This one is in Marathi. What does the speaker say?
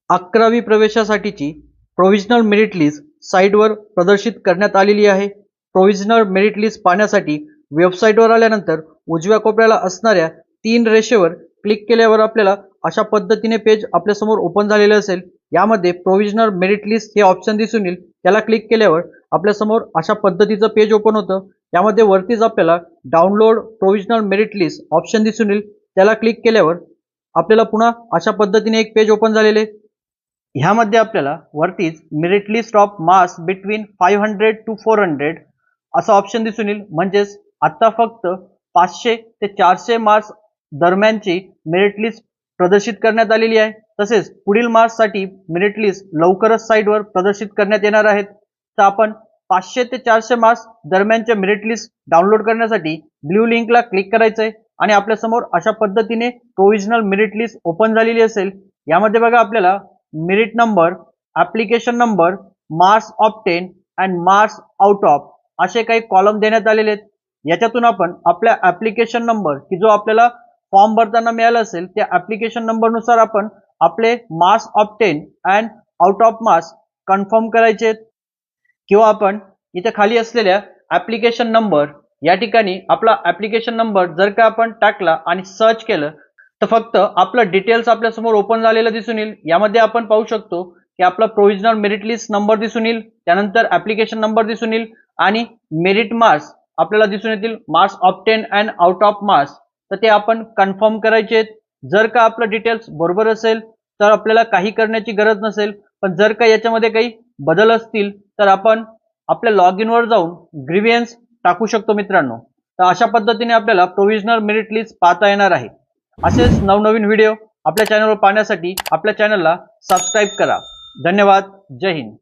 11वी प्रवेशासाठीची प्रोव्हिजनल मेरिट लिस्ट साइटवर प्रदर्शित करण्यात आलेली आहे। प्रोव्हिजनल मेरिट लिस्ट पाहण्यासाठी वेबसाईटवर आल्यानंतर उजव्या कोपऱ्याला असणाऱ्या 3 रेषेवर क्लिक केल्यावर आपल्याला अशा पद्धतीने पेज आपल्यासमोर ओपन झालेले असेल। यामध्ये प्रोव्हिजनल मेरिट लिस्ट हे ऑप्शन दिसून येईल, त्याला क्लिक केल्यावर आपल्यासमोर अशा पद्धतीचं पेज ओपन होतं। यामध्ये वरतीच आपल्याला download provisional merit list option दिसून येईल, त्याला क्लिक केल्यावर आपल्याला पुन्हा अशा पद्धतीने एक पेज ओपन झालेले। ह्यामध्ये आपल्याला वरतीच merit list of marks between 500 to 400 असा ऑप्शन दिसून येईल। म्हणजेच आता फक्त 500 ते 400 मार्क्स दरम्यानची मेरिट लिस्ट प्रदर्शित करण्यात आलेली आहे। तसेच पुढील मार्क्ससाठी मेरिट लिस्ट लवकरच साइटवर प्रदर्शित करण्यात येणार आहेत। तर आपण 500 ते 400 मार्क्स दरम्यानच्या मेरिट लिस्ट डाउनलोड करण्यासाठी ब्लू लिंकला क्लिक करायचं आहे आणि आपल्यासमोर अशा पद्धतीने प्रोव्हिजनल मेरिट लिस्ट ओपन झालेली असेल। यामध्ये बघा आपल्याला merit number, application number, marks obtain and marks out of असे काही कॉलम देण्यात आलेले आहेत। याच्यातून आपण आपल्या ॲप्लिकेशन नंबर की जो आपल्याला फॉर्म भरताना मिळाला असेल त्या ॲप्लिकेशन नंबरनुसार आपण आपले marks obtain and out of marks confirm करायचे आहेत। किंवा आपण इथे खाली असलेल्या ॲप्लिकेशन नंबर या ठिकाणी आपला ॲप्लिकेशन नंबर जर का आपण टाकला आणि सर्च केलं तर फक्त आपलं डिटेल्स आपल्यासमोर ओपन झालेलं दिसून येईल। यामध्ये आपण पाहू शकतो की आपला प्रोव्हिजनल मेरिट लिस्ट नंबर दिसून येईल, त्यानंतर ॲप्लिकेशन नंबर दिसून येईल आणि मेरिट मार्क्स आपल्याला दिसून येतील, marks obtain and out of marks. तर ते आपण कन्फर्म करायचे आहेत। जर का आपलं डिटेल्स बरोबर असेल तर आपल्याला काही करण्याची गरज नसेल, पण जर का याच्यामध्ये काही बदल असतील तर आपण आपल्या लॉग इनवर जाऊन ग्रीव्हियन्स टाकू शकतो मित्रांनो। तर अशा पद्धतीने आपल्याला प्रोव्हिजनल मेरिट लिस्ट पाहता येणार आहे। असेच नवनवीन व्हिडिओ आपल्या चॅनलवर पाहण्यासाठी आपल्या चॅनलला सबस्क्राइब करा। धन्यवाद। जय हिंद।